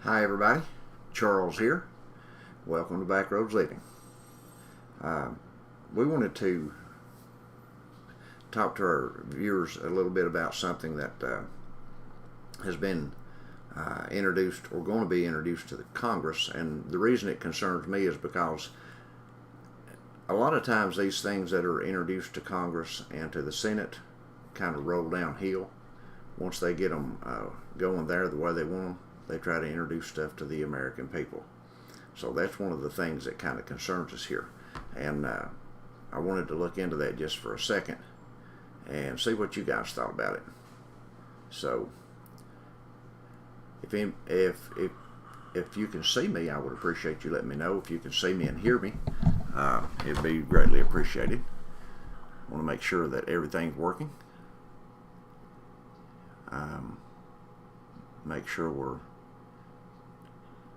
Hi everybody, Charles here. Welcome to Backroads Living. We wanted to talk to our viewers a little bit about something that has been introduced or going to be introduced to the Congress, and the reason it concerns me is because a lot of times these things that are introduced to Congress and to the Senate kind of roll downhill. Once they get them going there the way they want them, they try to introduce stuff to the American people. So that's one of the things that kind of concerns us here. And I wanted to look into that just for a second and see what you guys thought about it. So if you can see me, I would appreciate you letting me know. If you can see me and hear me, it'd be greatly appreciated. I want to make sure that everything's working. Make sure we're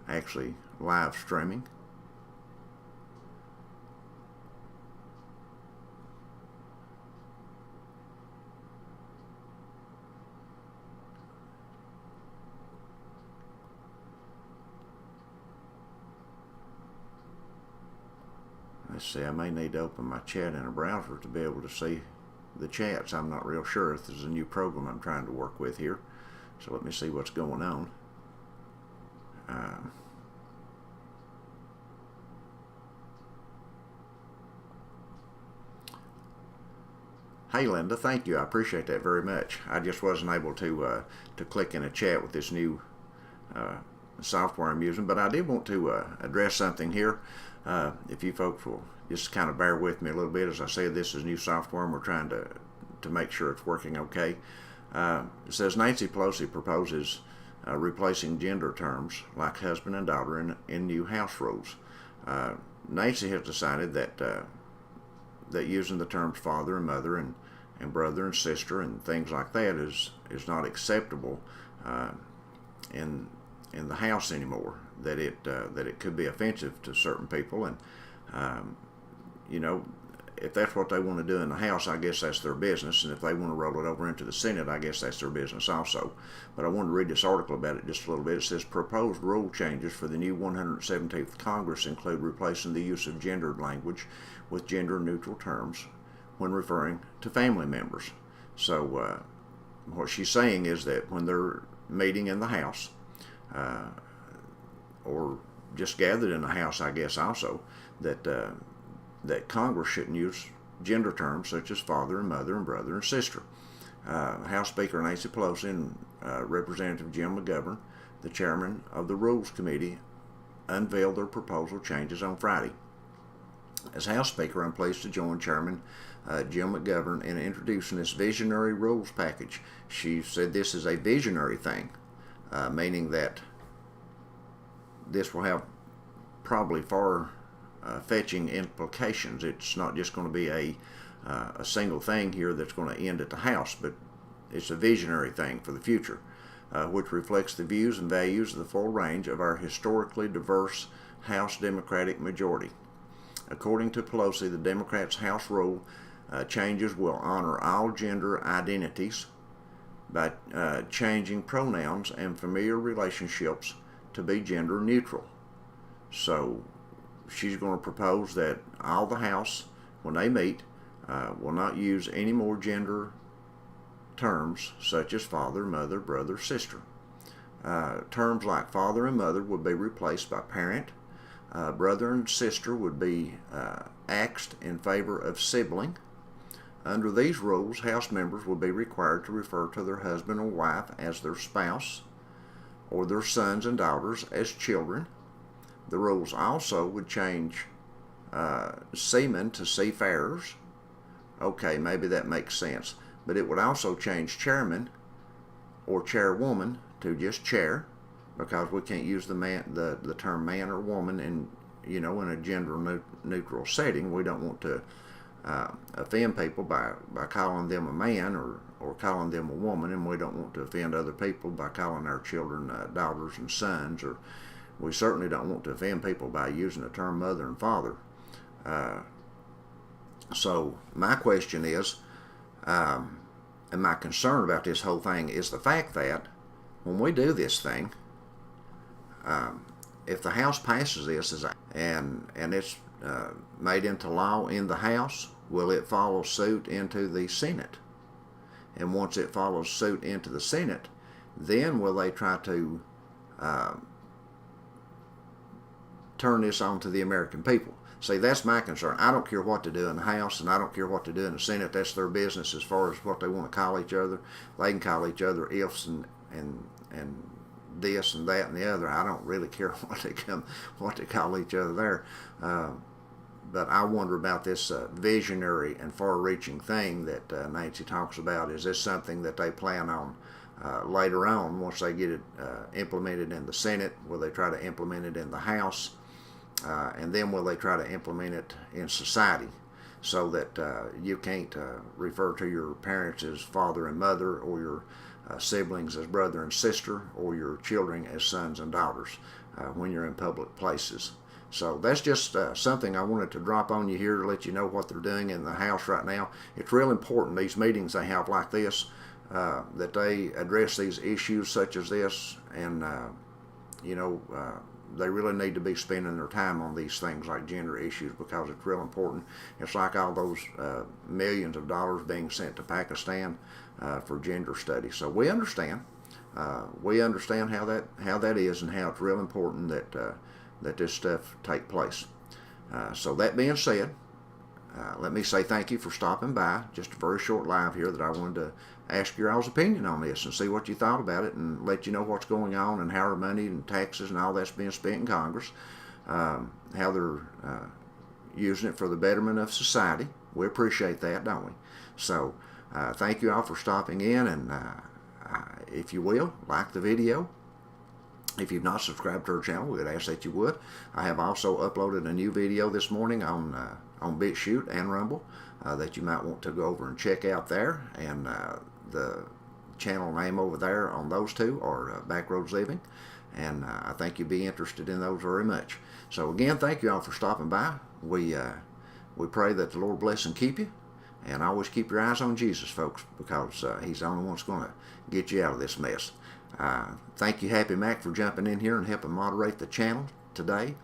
actually live streaming. Let's see, I may need to open my chat in a browser to be able to see the chats. I'm not real sure if this is a new program I'm trying to work with here. So let me see what's going on. Hey Linda, thank you. I appreciate that very much. I just wasn't able to click in a chat with this new software I'm using, but I did want to address something here. If you folks will just kind of bear with me a little bit. As I said, this is new software and we're trying to make sure it's working okay. It says Nancy Pelosi proposes replacing gender terms like husband and daughter in new House rules. Nancy has decided that using the terms father and mother and brother and sister and things like that is not acceptable in the House anymore. That it could be offensive to certain people, and if that's what they want to do in the House, I guess that's their business, and if they want to roll it over into the Senate, I guess that's their business also. But I wanted to read this article about it just a little bit. It says, proposed rule changes for the new 117th Congress include replacing the use of gendered language with gender-neutral terms when referring to family members. So what she's saying is that when they're meeting in the House, or just gathered in the House, I guess also, that Congress shouldn't use gender terms such as father and mother and brother and sister. House Speaker Nancy Pelosi and Representative Jim McGovern, the chairman of the Rules Committee, unveiled their proposal changes on Friday. As House Speaker, I'm pleased to join Chairman Jim McGovern in introducing this visionary rules package. She said this is a visionary thing, meaning that this will have probably far-fetching implications. It's not just going to be a single thing here that's going to end at the House, but it's a visionary thing for the future, which reflects the views and values of the full range of our historically diverse House Democratic majority. According to Pelosi, the Democrats' House rule changes will honor all gender identities by changing pronouns and familiar relationships to be gender neutral. So she's going to propose that all the House, when they meet, will not use any more gender terms such as father, mother, brother, sister. Terms like father and mother would be replaced by parent. Brother and sister would be axed in favor of sibling. Under these rules, House members would be required to refer to their husband or wife as their spouse, or their sons and daughters as children. The rules also would change seamen to seafarers. Okay, maybe that makes sense. But it would also change chairman or chairwoman to just chair, because we can't use the term man or woman in a gender neutral setting. We don't want to offend people by calling them a man or calling them a woman, and we don't want to offend other people by calling our children daughters and sons, or we certainly don't want to offend people by using the term mother and father. So my question is, and my concern about this whole thing is the fact that when we do this thing, if the House passes this and it's made into law in the House, will it follow suit into the Senate? And once it follows suit into the Senate, then will they try to turn this on to the American people? See, that's my concern. I don't care what to do in the House, and I don't care what to do in the Senate. That's their business as far as what they want to call each other. They can call each other ifs and this and that and the other. I don't really care what they call each other there. But I wonder about this visionary and far-reaching thing that Nancy talks about. Is this something that they plan on later on, once they get it implemented in the Senate? Will they try to implement it in the House? And then will they try to implement it in society, so that you can't refer to your parents as father and mother, or your siblings as brother and sister, or your children as sons and daughters when you're in public places? So that's just something I wanted to drop on you here to let you know what they're doing in the House right now. It's real important, these meetings they have like this, that they address these issues such as this, and they really need to be spending their time on these things like gender issues, because it's real important. It's like all those millions of dollars being sent to Pakistan for gender studies. So we understand how that is, and how it's real important that this stuff take place. So that being said, let me say thank you for stopping by. Just a very short live here that I wanted to ask your all's opinion on this and see what you thought about it, and let you know what's going on and how our money and taxes and all that's being spent in Congress, how they're using it for the betterment of society. We appreciate that, don't we? So thank you all for stopping in, and if you will, like the video. If you've not subscribed to our channel, we would ask that you would. I have also uploaded a new video this morning on BitChute and Rumble that you might want to go over and check out there. And the channel name over there on those two are Backroads Living. And I think you'd be interested in those very much. So again, thank you all for stopping by. We pray that the Lord bless and keep you. And always keep your eyes on Jesus, folks, because He's the only one that's going to get you out of this mess. Thank you, Happy Mac, for jumping in here and helping moderate the channel today.